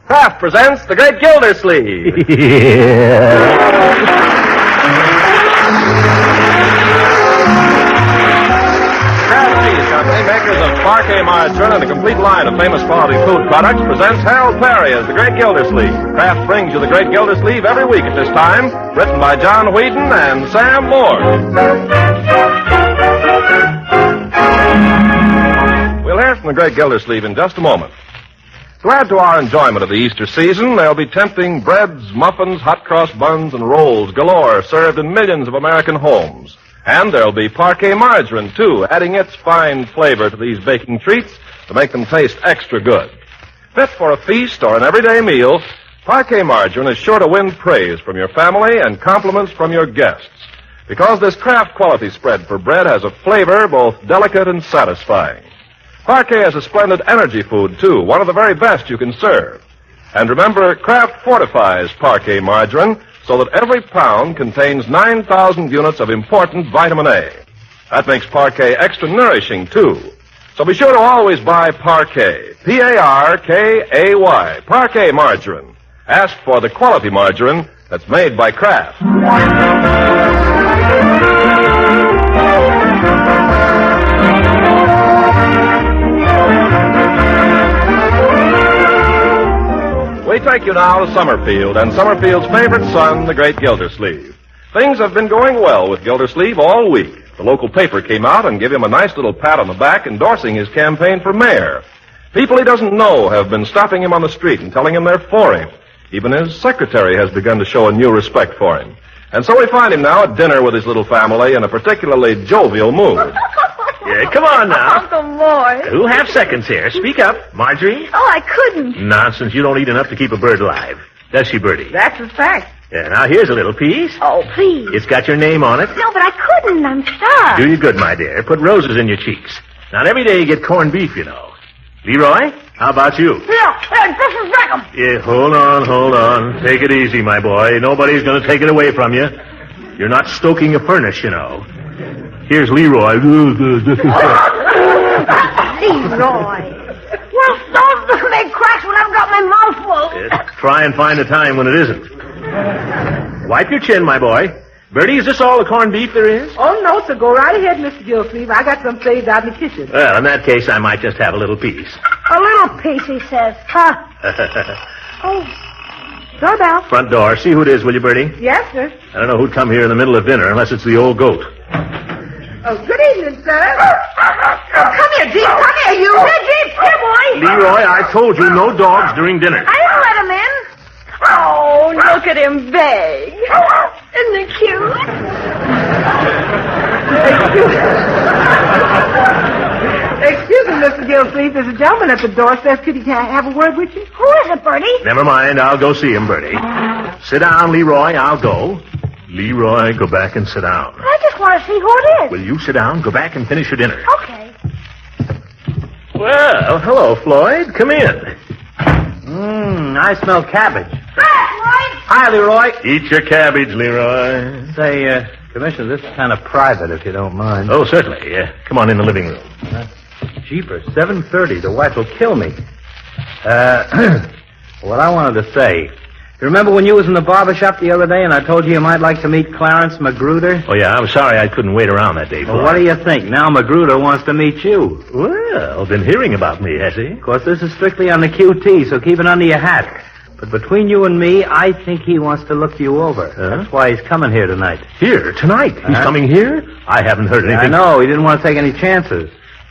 Kraft presents The Great Gildersleeve. Kraft Cheese Company, makers of parquet margarine and a complete line of famous quality food products, presents Harold Perry as The Great Gildersleeve. Kraft brings you The Great Gildersleeve every week at this time, written by John Whedon and Sam Moore. We'll hear from The Great Gildersleeve in just a moment. To add to our enjoyment of the Easter season, there'll be tempting breads, muffins, hot cross buns, and rolls galore served in millions of American homes. And there'll be parquet margarine, too, adding its fine flavor to these baking treats to make them taste extra good. Fit for a feast or an everyday meal, parquet margarine is sure to win praise from your family and compliments from your guests, because this Kraft quality spread for bread has a flavor both delicate and satisfying. Parquet is a splendid energy food, too, one of the very best you can serve. And remember, Kraft fortifies parquet margarine so that every pound contains 9,000 units of important vitamin A. That makes parquet extra nourishing, too. So be sure to always buy Parquet, P-A-R-K-A-Y, Parquet margarine. Ask for the quality margarine that's made by Kraft. We take you now to Summerfield and Summerfield's favorite son, the Great Gildersleeve. Things have been going well with Gildersleeve all week. The local paper came out and gave him a nice little pat on the back endorsing his campaign for mayor. People he doesn't know have been stopping him on the street and telling him they're for him. Even his secretary has begun to show a new respect for him. And so we find him now at dinner with his little family in a particularly jovial mood. Yeah, come on now. Uncle Mort. Who'll have seconds here? Speak up. Marjorie? Oh, I couldn't. Nonsense. You don't eat enough to keep a bird alive. Does she, Bertie? That's a fact. Yeah, now here's a little piece. Oh, please. It's got your name on it. No, but I couldn't. I'm starved. Do you good, my dear. Put roses in your cheeks. Not every day you get corned beef, you know. Leroy, how about you? Yeah, this is Beckham. Yeah, hold on. Take it easy, my boy. Nobody's going to take it away from you. You're not stoking a furnace, you know. Here's Leroy. Leroy. Well, don't make cracks when I've got my mouth full. Try and find a time when it isn't. Wipe your chin, my boy. Bertie, is this all the corned beef there is? Oh, no, sir. Go right ahead, Mr. Gildersleeve. I got some saved out in the kitchen. Well, in that case, I might just have a little piece. A little piece, he says. Huh? Oh, doorbell. Front door. See who it is, will you, Bertie? Yes, sir. I don't know who'd come here in the middle of dinner unless it's the old goat. Oh, good evening, sir. Come here, Jeep. Come here, you. Here, Jeep. Here, boy. Leroy, I told you no dogs during dinner. I didn't let him in. Oh, look at him beg. Isn't he cute? Excuse me, Mr. Gildersleeve. There's a gentleman at the door. Says, could he have a word with you? Who is it, Bertie? Never mind. I'll go see him, Bertie. Sit down, Leroy. I'll go. Leroy, go back and sit down. I just want to see who it is. Will you sit down? Go back and finish your dinner. Okay. Well, hello, Floyd. Come in. I smell cabbage. Hi, Hi, Leroy. Eat your cabbage, Leroy. Say, Commissioner, this is kind of private, if you don't mind. Oh, certainly. Come on in the living room. Jeepers, 7:30. The wife will kill me. What I wanted to say. You remember when you was in the barber shop the other day and I told you might like to meet Clarence Magruder? Oh, yeah, I'm sorry I couldn't wait around that day, Floyd. Well, what do you think? Now Magruder wants to meet you. Well, been hearing about me, has he? Of course, this is strictly on the QT, so keep it under your hat. But between you and me, I think he wants to look you over. That's why he's coming here tonight. Here, tonight? He's coming here? I haven't heard anything. I know. He didn't want to take any chances.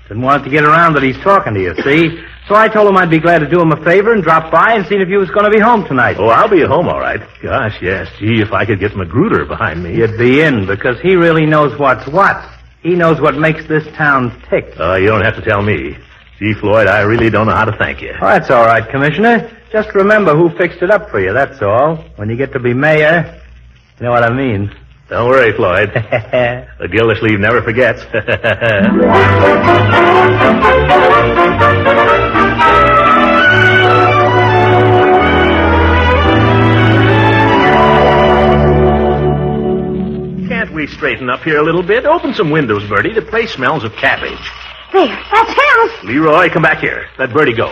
Didn't want it to get around that he's talking to you, see? So I told him I'd be glad to do him a favor and drop by and see if you was going to be home tonight. Oh, I'll be at home, all right. Gosh, yes. Gee, if I could get Magruder behind me. You'd be in, because he really knows what's what. He knows what makes this town tick. Oh, you don't have to tell me. Gee, Floyd, I really don't know how to thank you. Oh, that's all right, Commissioner. Just remember who fixed it up for you, that's all. When you get to be mayor, you know what I mean. Don't worry, Floyd. The Gildersleeve never forgets. Can't we straighten up here a little bit? Open some windows, Bertie. The place smells of cabbage. There, that's him. Leroy, come back here. Let Bertie go.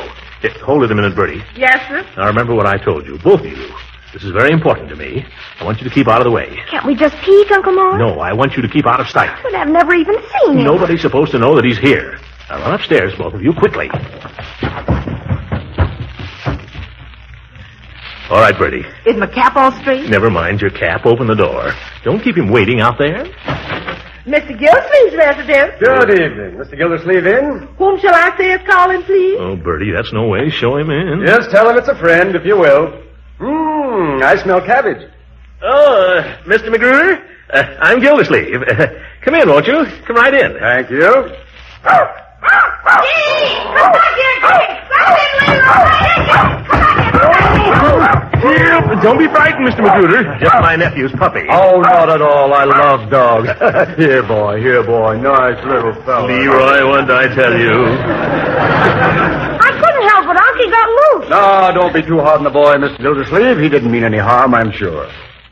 Hold it a minute, Bertie. Yes, sir? Now, remember what I told you, both of you. This is very important to me. I want you to keep out of the way. Can't we just peek, Uncle Mort? No, I want you to keep out of sight. But I've never even seen him. Nobody's supposed to know that he's here. Now, run upstairs, both of you, quickly. All right, Bertie. Is my cap all straight? Never mind your cap. Open the door. Don't keep him waiting out there. Mr. Gildersleeve's residence. Good evening. Mr. Gildersleeve in? Whom shall I say is calling, please? Oh, Bertie, that's no way. Show him in. Yes, tell him it's a friend, if you will. I smell cabbage. Oh, Mr. McGruder? I'm Gildersleeve. Come in, won't you? Come right in. Thank you. Come back here, quick! Don't be frightened, Mr. McGruder. Just my nephew's puppy. Oh, not at all. I love dogs. Here, boy. Nice little fellow. Leroy, what did I tell you? I couldn't help it, Unc. He got loose. No, don't be too hard on the boy, Mr. Gildersleeve. He didn't mean any harm, I'm sure.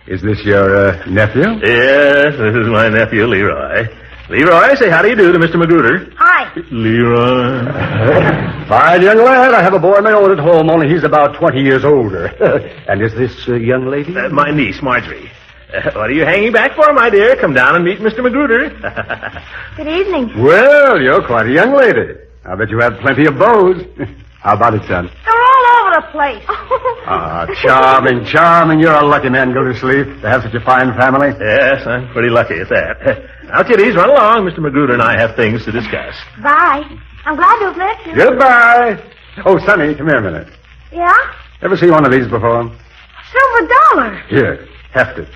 Is this your nephew? Yes, this is my nephew, Leroy. Leroy, say how do you do to Mr. McGruder. Hi. Leroy. Fine young lad. I have a boy of my own at home, only he's about 20 years older. And is this young lady? My niece, Marjorie. What are you hanging back for, my dear? Come down and meet Mr. McGruder. Good evening. Well, you're quite a young lady. I bet you have plenty of beaux. How about it, son? They're all over the place. Charming. You're a lucky man, Gildersleeve, to have such a fine family. Yes, I'm pretty lucky at that. Now, kiddies, run along. Mr. McGruder and I have things to discuss. Bye. I'm glad to have met you. Goodbye. Oh, Sonny, come here a minute. Yeah? Ever see one of these before? $silver. Here, heft it.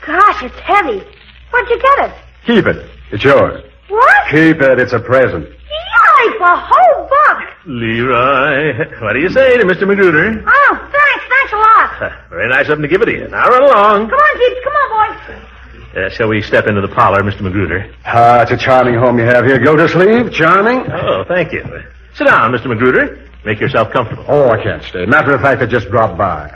Gosh, it's heavy. Where'd you get it? Keep it. It's yours. What? Keep it. It's a present. Yikes, a whole buck. Leroy, what do you say to Mr. McGruder? Oh, thanks a lot. Very nice of him to give it to you. Now, run along. Come on, kids, come on, boys. Shall we step into the parlor, Mr. McGruder? It's a charming home you have here, Gildersleeve. Charming. Oh, thank you. Sit down, Mr. McGruder. Make yourself comfortable. Oh, I can't stay. Matter of fact, I just dropped by.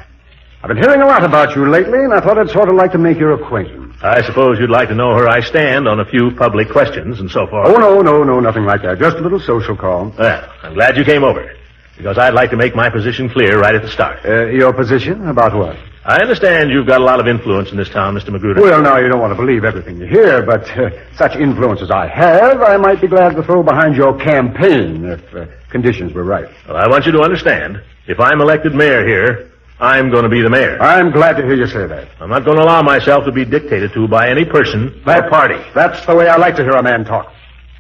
I've been hearing a lot about you lately, and I thought I'd sort of like to make your acquaintance. I suppose you'd like to know where I stand on a few public questions and so forth. Oh, no, nothing like that. Just a little social call. Well, I'm glad you came over, because I'd like to make my position clear right at the start. Your position? About what? I understand you've got a lot of influence in this town, Mr. McGruder. Well, now, you don't want to believe everything you hear, but such influence as I have, I might be glad to throw behind your campaign if conditions were right. Well, I want you to understand, if I'm elected mayor here, I'm going to be the mayor. I'm glad to hear you say that. I'm not going to allow myself to be dictated to by any person or party. That's the way I like to hear a man talk.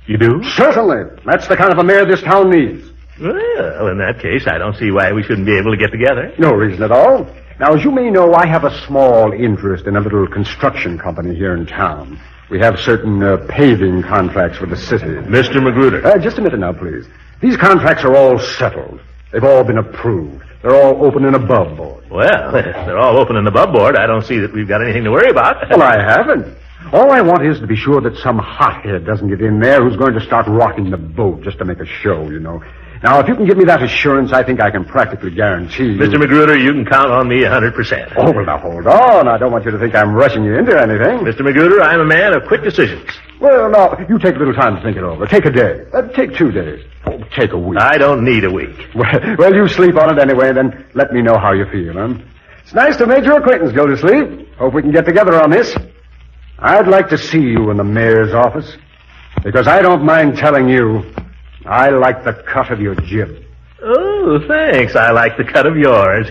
You do? Certainly. That's the kind of a mayor this town needs. Well, in that case, I don't see why we shouldn't be able to get together. No reason at all. Now, as you may know, I have a small interest in a little construction company here in town. We have certain paving contracts for the city. Mr. McGruder. Just a minute now, please. These contracts are all settled. They've all been approved. They're all open and above board. Well, if they're all open and above board, I don't see that we've got anything to worry about. Well, I haven't. All I want is to be sure that some hothead doesn't get in there who's going to start rocking the boat just to make a show, you know. Now, if you can give me that assurance, I think I can practically guarantee you... Mr. McGruder, you can count on me 100%. Oh, well, now, hold on. I don't want you to think I'm rushing you into anything. Mr. McGruder, I'm a man of quick decisions. Well, now, you take a little time to think it over. Take a day. Take 2 days. Oh, take a week. I don't need a week. Well, you sleep on it anyway, then let me know how you feel, huh? It's nice to make your acquaintance, Gildersleeve. Hope we can get together on this. I'd like to see you in the mayor's office, because I don't mind telling you, I like the cut of your jib. Oh, thanks. I like the cut of yours.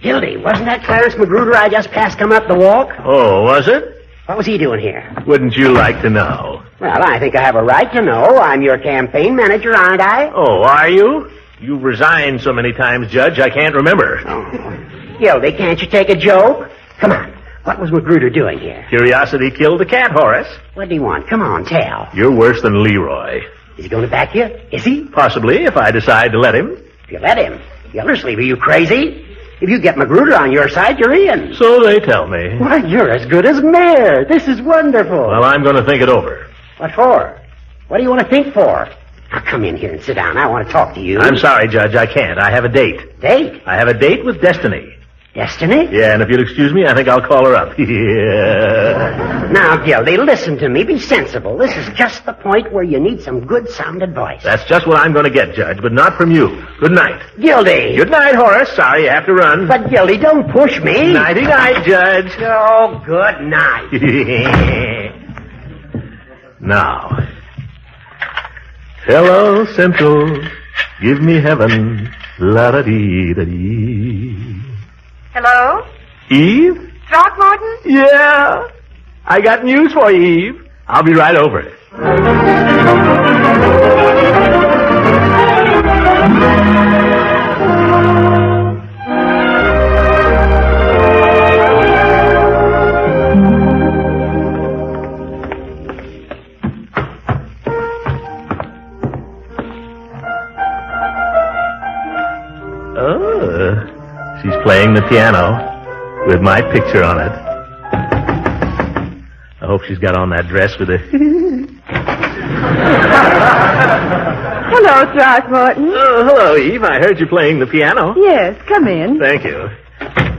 Gildy, wasn't that Clarence McGruder I just passed come up the walk? Oh, was it? What was he doing here? Wouldn't you like to know? Well, I think I have a right to know. I'm your campaign manager, aren't I? Oh, are you? You've resigned so many times, Judge, I can't remember. Oh. Gildy, can't you take a joke? Come on. What was McGruder doing here? Curiosity killed the cat, Horace. What do you want? Come on, tell. You're worse than Leroy. Is he going to back you? Is he? Possibly, if I decide to let him. If you let him? Gildersleeve, are you crazy? If you get McGruder on your side, you're in. So they tell me. Why, you're as good as mayor. This is wonderful. Well, I'm going to think it over. What for? What do you want to think for? Now, come in here and sit down. I want to talk to you. I'm sorry, Judge, I can't. I have a date. Date? I have a date with Destiny. Destiny? Yeah, and if you'll excuse me, I think I'll call her up. Yeah. Now, Gildy, listen to me. Be sensible. This is just the point where you need some good sound advice. That's just what I'm going to get, Judge, but not from you. Good night. Gildy! Good night, Horace. Sorry you have to run. But, Gildy, don't push me. Nighty-night, Judge. Oh, good night. Now. Hello, Central. Give me heaven. La-da-dee-da-dee. Hello? Eve? Throckmorton? Yeah. I got news for you, Eve. I'll be right over. Oh, she's playing the piano with my picture on it. I hope she's got on that dress with a... Hello, Throckmorton. Oh, hello, Eve. I heard you playing the piano. Yes, come in. Thank you.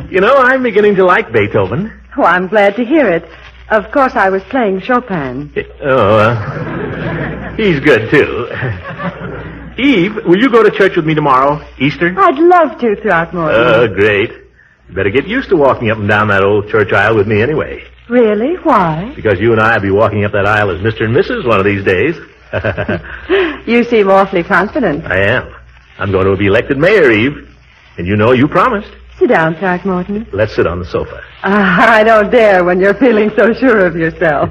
You know, I'm beginning to like Beethoven. Oh, I'm glad to hear it. Of course, I was playing Chopin. He's good, too. Eve, will you go to church with me tomorrow, Easter? I'd love to, Throckmorton. Oh, great. You better get used to walking up and down that old church aisle with me anyway. Really? Why? Because you and I will be walking up that aisle as Mr. and Mrs. one of these days. You seem awfully confident. I am. I'm going to be elected mayor, Eve. And you know you promised. Sit down, Throckmorton. Let's sit on the sofa. I don't dare when you're feeling so sure of yourself.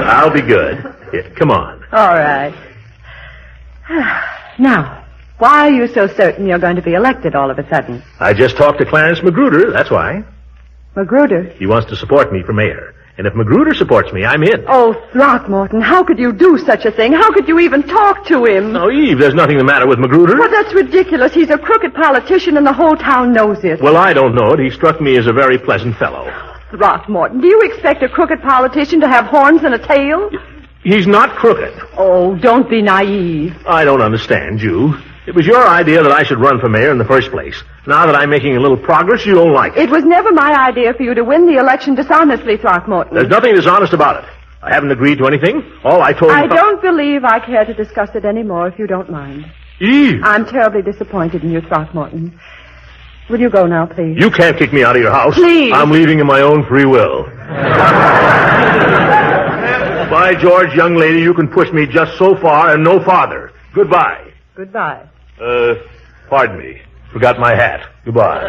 I'll be good. Here, come on. All right. Now, why are you so certain you're going to be elected all of a sudden? I just talked to Clarence Magruder, that's why. Magruder? He wants to support me for mayor. And if Magruder supports me, I'm in. Oh, Throckmorton, how could you do such a thing? How could you even talk to him? No, Eve, there's nothing the matter with Magruder. Well, that's ridiculous. He's a crooked politician and the whole town knows it. Well, I don't know it. He struck me as a very pleasant fellow. Throckmorton, do you expect a crooked politician to have horns and a tail? He's not crooked. Oh, don't be naive. I don't understand you. It was your idea that I should run for mayor in the first place. Now that I'm making a little progress, you don't like it. It was never my idea for you to win the election dishonestly, Throckmorton. There's nothing dishonest about it. I haven't agreed to anything. All I told you... I don't believe I care to discuss it anymore, if you don't mind. Eve! I'm terribly disappointed in you, Throckmorton. Will you go now, please? You can't kick me out of your house. Please. I'm leaving in my own free will. By George, young lady, you can push me just so far and no farther. Goodbye. Goodbye. Pardon me. Forgot my hat. Goodbye.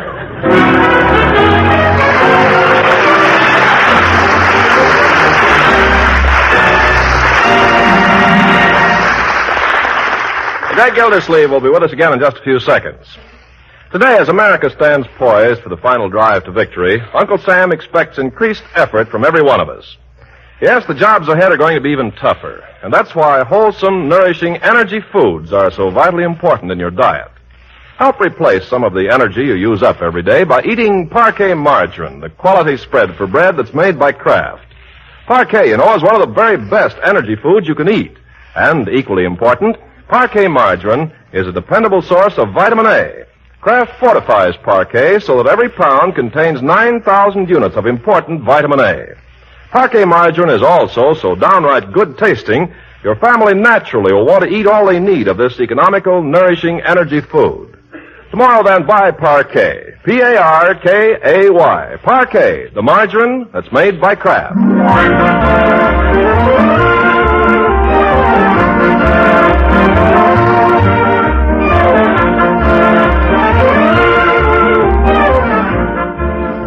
The great Gildersleeve will be with us again in just a few seconds. Today, as America stands poised for the final drive to victory, Uncle Sam expects increased effort from every one of us. Yes, the jobs ahead are going to be even tougher, and that's why wholesome, nourishing energy foods are so vitally important in your diet. Help replace some of the energy you use up every day by eating Parquet margarine, the quality spread for bread that's made by Kraft. Parquet, you know, is one of the very best energy foods you can eat. And equally important, Parquet margarine is a dependable source of vitamin A. Kraft fortifies Parquet so that every pound contains 9,000 units of important vitamin A. Parquet margarine is also so downright good tasting, your family naturally will want to eat all they need of this economical, nourishing energy food. Tomorrow, then, buy Parquet. P-A-R-K-A-Y. Parquet, the margarine that's made by Kraft.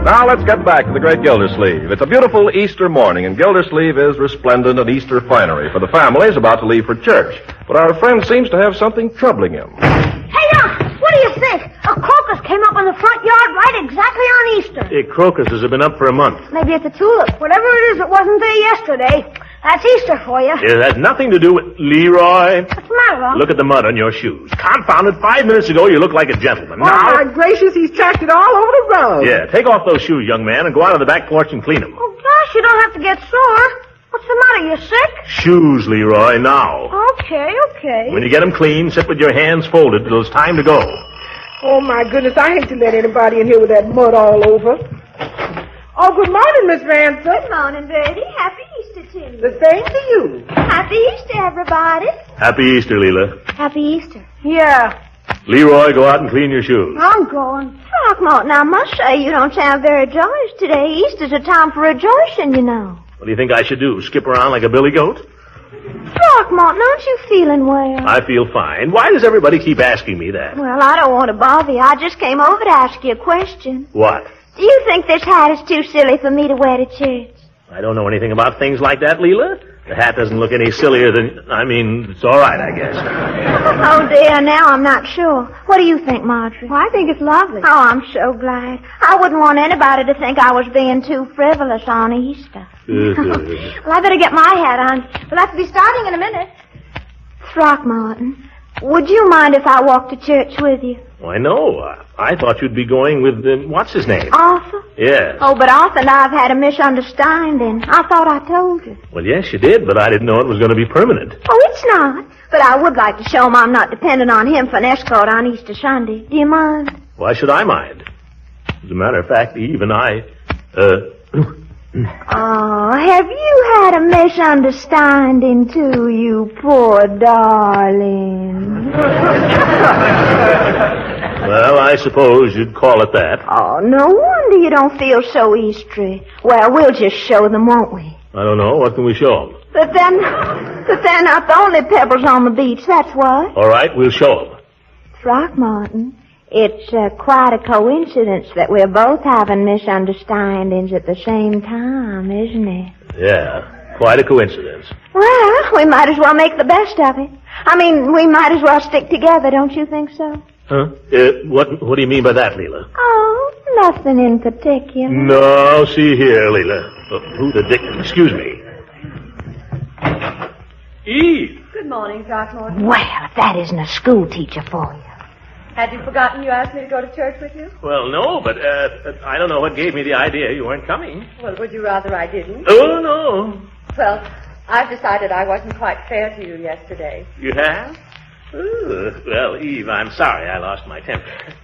Now let's get back to the great Gildersleeve. It's a beautiful Easter morning, and Gildersleeve is resplendent in Easter finery, for the family is about to leave for church. But our friend seems to have something troubling him. Hey, Doc, what do you think? A crocus came up in the front yard right exactly on Easter. Hey, crocuses have been up for a month. Maybe it's a tulip. Whatever it is, it wasn't there yesterday. That's Easter for you. It has nothing to do with Leroy. What's the matter, Unc? Look at the mud on your shoes. Confound it, 5 minutes ago you looked like a gentleman. Oh, Now... my gracious, he's tracked it all over the road. Yeah, take off those shoes, young man, and go out on the back porch and clean them. Oh, gosh, you don't have to get sore. What's the matter? You sick? Shoes, Leroy, now. Okay. When you get them clean, sit with your hands folded till it's time to go. Oh, my goodness, I hate to let anybody in here with that mud all over. Oh, good morning, Miss Ransom. Good morning, Bertie. Happy Easter to you. The same to you. Happy Easter, everybody. Happy Easter, Leela. Happy Easter. Yeah. Leroy, go out and clean your shoes. I'm going. Throckmorton, I must say you don't sound very joyous today. Easter's a time for rejoicing, you know. What do you think I should do, skip around like a billy goat? Throckmorton, aren't you feeling well? I feel fine. Why does everybody keep asking me that? Well, I don't want to bother you. I just came over to ask you a question. What? Do you think this hat is too silly for me to wear to church? I don't know anything about things like that, Leela. The hat doesn't look any sillier than... it's all right, I guess. Oh, dear, now I'm not sure. What do you think, Marjorie? Well, I think it's lovely. Oh, I'm so glad. I wouldn't want anybody to think I was being too frivolous on Easter. Well, I better get my hat on. We'll have to be starting in a minute. Throckmorton, would you mind if I walked to church with you? Why, no. I thought you'd be going with... what's his name? Arthur? Yes. Oh, but Arthur and I have had a misunderstanding. I thought I told you. Well, yes, you did, but I didn't know it was going to be permanent. Oh, it's not. But I would like to show him I'm not dependent on him for an escort on Easter Sunday. Do you mind? Why should I mind? As a matter of fact, Eve and I... Oh, have you had a misunderstanding too, you poor darling? Well, I suppose you'd call it that. Oh, no wonder you don't feel so Eastery. Well, we'll just show them, won't we? I don't know. What can we show them? But they're not the only pebbles on the beach, that's what. All right, we'll show them. Throckmorton, it's quite a coincidence that we're both having misunderstandings at the same time, isn't it? Yeah, quite a coincidence. Well, we might as well make the best of it. I mean, we might as well stick together, don't you think so? Huh? What do you mean by that, Leela? Oh, nothing in particular. No, see here, Leela. Who the dick... Excuse me. Eve! Good morning, Throckmorton. Well, if that isn't a school teacher for you. Had you forgotten you asked me to go to church with you? Well, no, but I don't know what gave me the idea you weren't coming. Well, would you rather I didn't? Oh, no. Well, I've decided I wasn't quite fair to you yesterday. You have? Well, Eve, I'm sorry I lost my temper.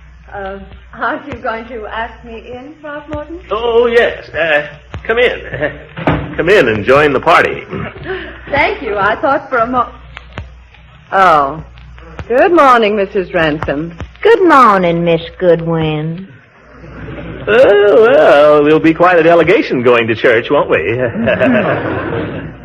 Aren't you going to ask me in, Throckmorton? Oh, yes. Come in. Come in and join the party. Thank you. I thought for a moment... Oh. Good morning, Mrs. Ransom. Good morning, Miss Goodwin. Oh, well, there'll be quite a delegation going to church, won't we?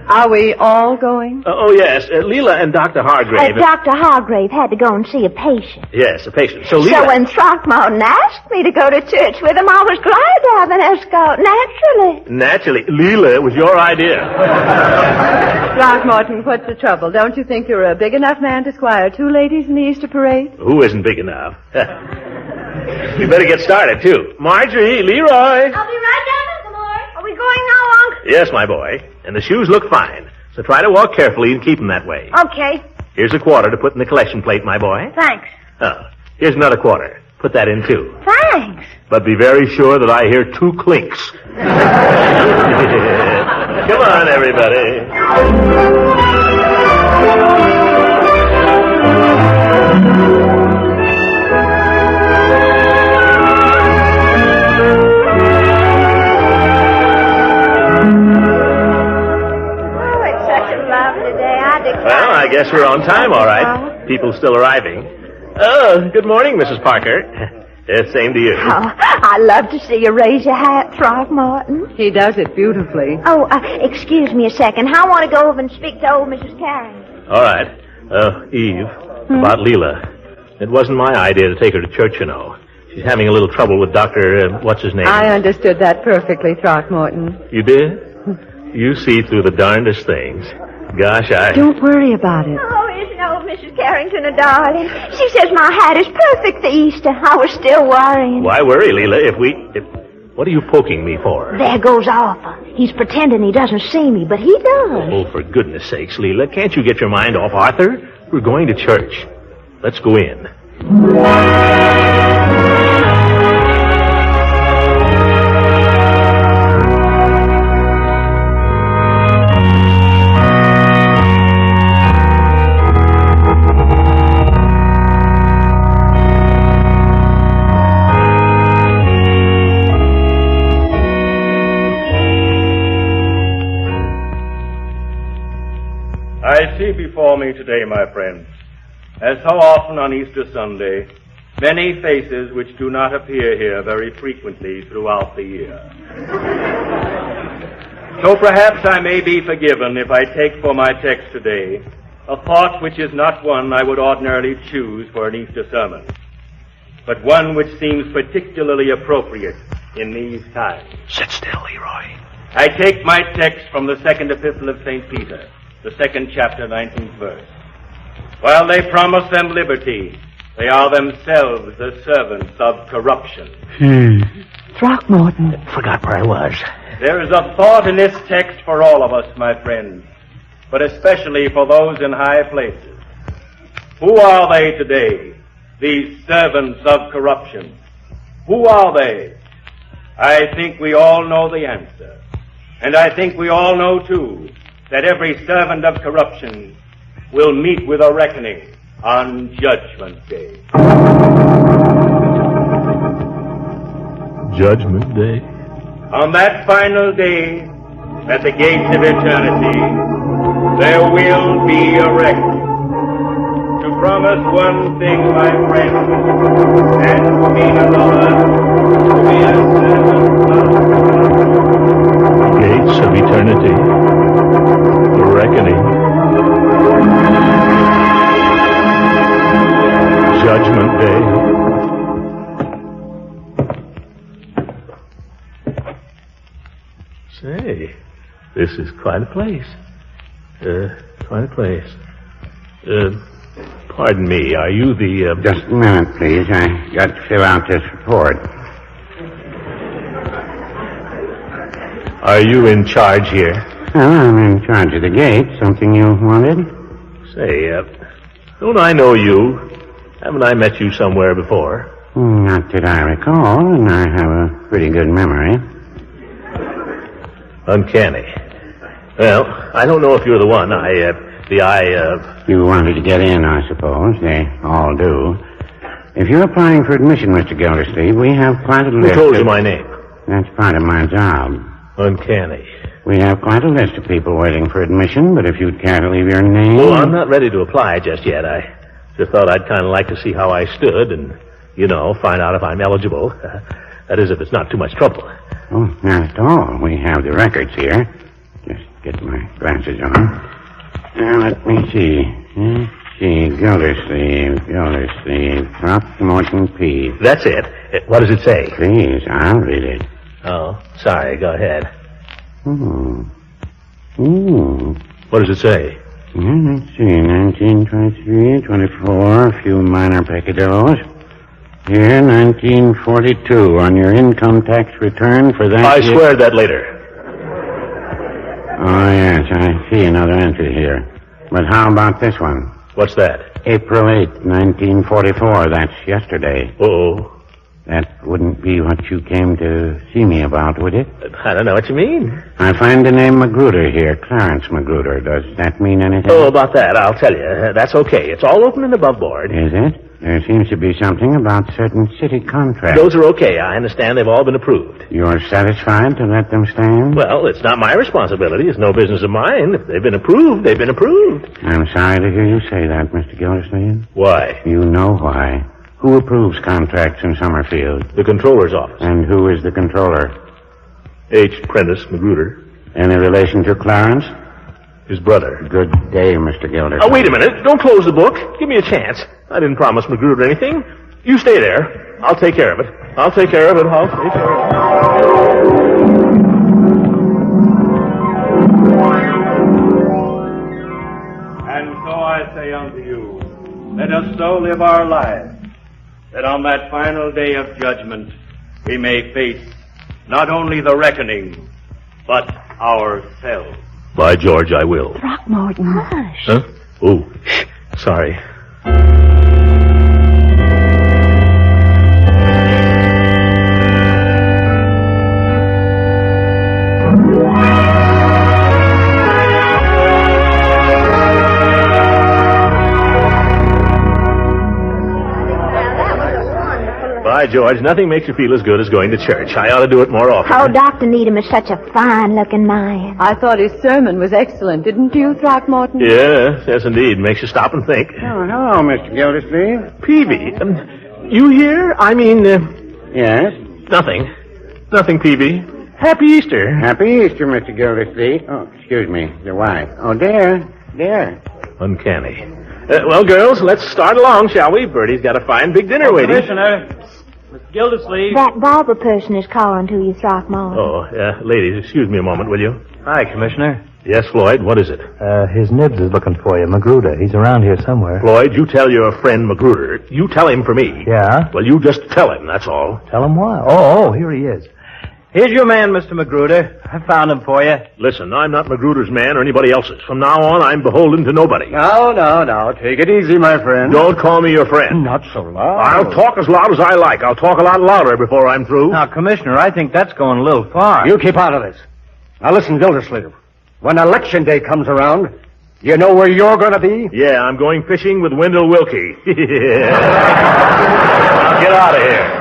Are we all going? Oh, yes. Leela and Dr. Hargrave. Dr. Hargrave had to go and see a patient. Yes, a patient. So Leela... So when Throckmorton asked me to go to church with him, I was glad to have an escort, naturally. Naturally. Leela, it was your idea. Throckmorton, what's the trouble? Don't you think you're a big enough man to squire two ladies in the Easter parade? Who isn't big enough? We better get started, too. Marjorie, Leroy. I'll be right down, Uncle Moore. Are we going now, Uncle? Yes, my boy. And the shoes look fine. So try to walk carefully and keep them that way. Okay. Here's a quarter to put in the collection plate, my boy. Thanks. Oh, here's another quarter. Put that in, too. Thanks. But be very sure that I hear 2 clinks. Come on, everybody. Well, I guess we're on time, all right. People still arriving. Oh, good morning, Mrs. Parker. Same to you. Oh, I love to see you raise your hat, Throckmorton. He does it beautifully. Oh, excuse me a second. I want to go over and speak to old Mrs. Carrington. All right. Eve, about Leela. It wasn't my idea to take her to church, you know. She's having a little trouble with Dr. what's his name? I understood that perfectly, Throckmorton. You did? You see through the darndest things. Gosh, Don't worry about it. Oh, isn't old Mrs. Carrington a darling? She says my hat is perfect for Easter. I was still worrying. Why worry, Leela, What are you poking me for? There goes Arthur. He's pretending he doesn't see me, but he does. Oh, for goodness sakes, Leela, can't you get your mind off Arthur? We're going to church. Let's go in. before me today, my friends, as so often on Easter Sunday, many faces which do not appear here very frequently throughout the year. So perhaps I may be forgiven if I take for my text today a thought which is not one I would ordinarily choose for an Easter sermon, but one which seems particularly appropriate in these times. Sit still, Leroy. I take my text from the second epistle of St. Peter, the 2nd chapter, 19th verse. While they promise them liberty, they are themselves the servants of corruption. Throckmorton. Forgot where I was. There is a thought in this text for all of us, my friends, but especially for those in high places. Who are they today, these servants of corruption? Who are they? I think we all know the answer. And I think we all know, too, that every servant of corruption will meet with a reckoning on Judgment Day. Judgment Day? On that final day, at the gates of eternity, there will be a reckoning. To promise one thing, my friend, and to mean another, to be a servant of Gates of eternity. The reckoning. Judgment Day. Say, this is quite a place. Quite a place. Pardon me, are you the, Just a minute, please. I got to fill out this report. Are you in charge here? Well, I'm in charge of the gate. Something you wanted? Say, don't I know you? Haven't I met you somewhere before? Not that I recall, and I have a pretty good memory. Uncanny. Well, I don't know if you're the one. You wanted to get in, I suppose. They all do. If you're applying for admission, Mr. Gildersleeve, we have quite a list. Who told you my name? That's part of my job. Uncanny. We have quite a list of people waiting for admission, but if you'd care to leave your name... Well, I'm not ready to apply just yet. I just thought I'd kind of like to see how I stood and, find out if I'm eligible. That is, if it's not too much trouble. Oh, not at all. We have the records here. Just get my glasses on. Now, let me see. Gildersleeve, Throckmorton P. That's it. What does it say? Please, I'll read it. Oh, sorry. Go ahead. What does it say? Let's see. 1923, 24, a few minor peccadillos. Here, 1942, on your income tax return for that... I swear that later. Oh, yes, I see another entry here. But how about this one? What's that? April 8th, 1944. That's yesterday. Oh. That wouldn't be what you came to see me about, would it? I don't know what you mean. I find the name Magruder here, Clarence Magruder. Does that mean anything? Oh, about that, I'll tell you. That's okay. It's all open and above board. Is it? There seems to be something about certain city contracts. Those are okay. I understand they've all been approved. You're satisfied to let them stand? Well, it's not my responsibility. It's no business of mine. If they've been approved, they've been approved. I'm sorry to hear you say that, Mr. Gildersleeve. Why? You know why. Who approves contracts in Summerfield? The controller's office. And who is the controller? H. Prentice Magruder. Any relation to Clarence? His brother. Good day, Mr. Gildersleeve. Oh, wait a minute. Don't close the book. Give me a chance. I didn't promise Magruder anything. You stay there. I'll take care of it. I'll take care of it. And so I say unto you, let us so live our lives, that on that final day of judgment we may face not only the reckoning, but ourselves. By George, I will. Throckmorton. Hush. Huh? Oh, sorry. By George, nothing makes you feel as good as going to church. I ought to do it more often. Oh, Dr. Needham is such a fine-looking man. I thought his sermon was excellent, didn't you, Throckmorton? Yes, indeed. Makes you stop and think. Oh, hello, Mr. Gildersleeve. Peavy, you here? I mean, Yes? Nothing, Peavy. Happy Easter. Happy Easter, Mr. Gildersleeve. Oh, excuse me, your wife. Oh, dear. Uncanny. Well, girls, let's start along, shall we? Bertie's got a fine big dinner waiting. Commissioner, Mr. Gildersleeve. That barber person is calling to you, Throckmorton. Oh, ladies, excuse me a moment, will you? Hi, Commissioner. Yes, Floyd, what is it? His Nibs is looking for you, Magruder. He's around here somewhere. Floyd, you tell your friend Magruder. You tell him for me. Yeah? Well, you just tell him, that's all. Tell him why. Oh, here he is. Here's your man, Mr. Magruder. I found him for you. Listen, I'm not Magruder's man or anybody else's. From now on, I'm beholden to nobody. No. Take it easy, my friend. Don't call me your friend. Not so loud. I'll talk as loud as I like. I'll talk a lot louder before I'm through. Now, Commissioner, I think that's going a little far. You keep out of this. Now listen, Gildersleeve. When election day comes around, you know where you're going to be? Yeah, I'm going fishing with Wendell Wilkie. Now get out of here.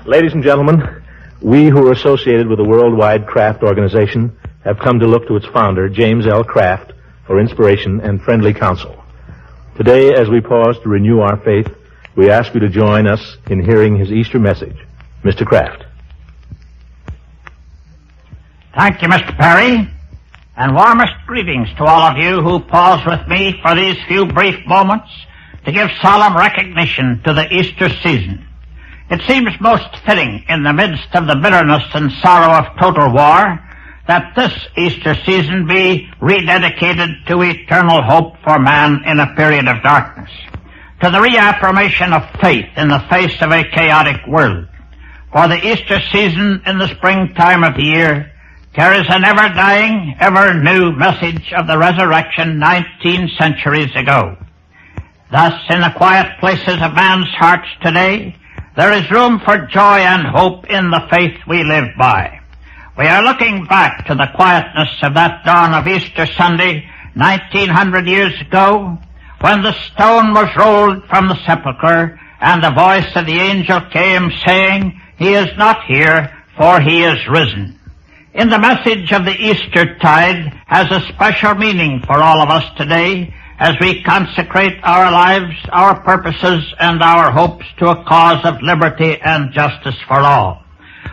Ladies and gentlemen, we who are associated with the Worldwide Craft Organization have come to look to its founder, James L. Kraft, for inspiration and friendly counsel. Today, as we pause to renew our faith, we ask you to join us in hearing his Easter message. Mr. Kraft. Thank you, Mr. Perry, and warmest greetings to all of you who pause with me for these few brief moments to give solemn recognition to the Easter season. It seems most fitting in the midst of the bitterness and sorrow of total war that this Easter season be rededicated to eternal hope for man in a period of darkness, to the reaffirmation of faith in the face of a chaotic world. For the Easter season in the springtime of the year carries an ever-dying, ever-new message of the resurrection 19 centuries ago. Thus, in the quiet places of man's hearts today, there is room for joy and hope in the faith we live by. We are looking back to the quietness of that dawn of Easter Sunday, 1900 years ago, when the stone was rolled from the sepulchre and the voice of the angel came saying, "He is not here, for he is risen." In the message of the Easter tide has a special meaning for all of us today as we consecrate our lives, our purposes, and our hopes to a cause of liberty and justice for all.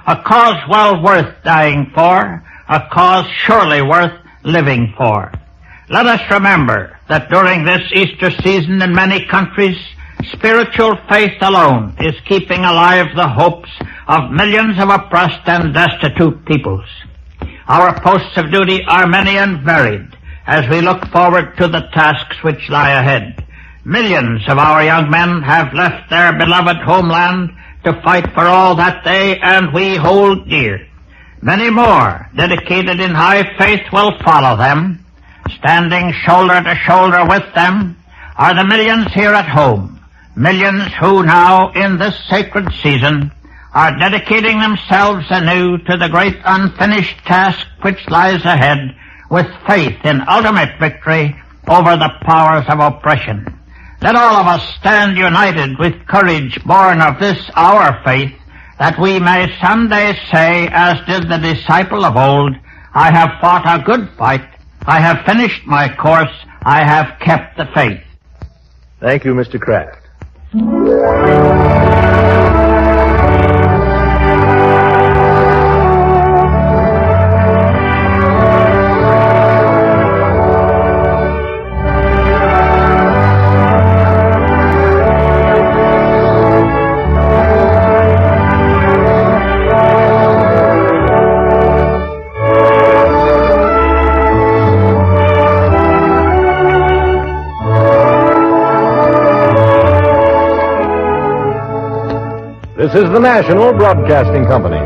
A cause well worth dying for, a cause surely worth living for. Let us remember that during this Easter season in many countries, spiritual faith alone is keeping alive the hopes of millions of oppressed and destitute peoples. Our posts of duty are many and varied as we look forward to the tasks which lie ahead. Millions of our young men have left their beloved homeland to fight for all that they and we hold dear. Many more, dedicated in high faith, will follow them. Standing shoulder to shoulder with them are the millions here at home, millions who now, in this sacred season, are dedicating themselves anew to the great unfinished task which lies ahead, with faith in ultimate victory over the powers of oppression. Let all of us stand united with courage born of this our faith, that we may someday say, as did the disciple of old, "I have fought a good fight, I have finished my course, I have kept the faith." Thank you, Mr. Kraft. This is the National Broadcasting Company.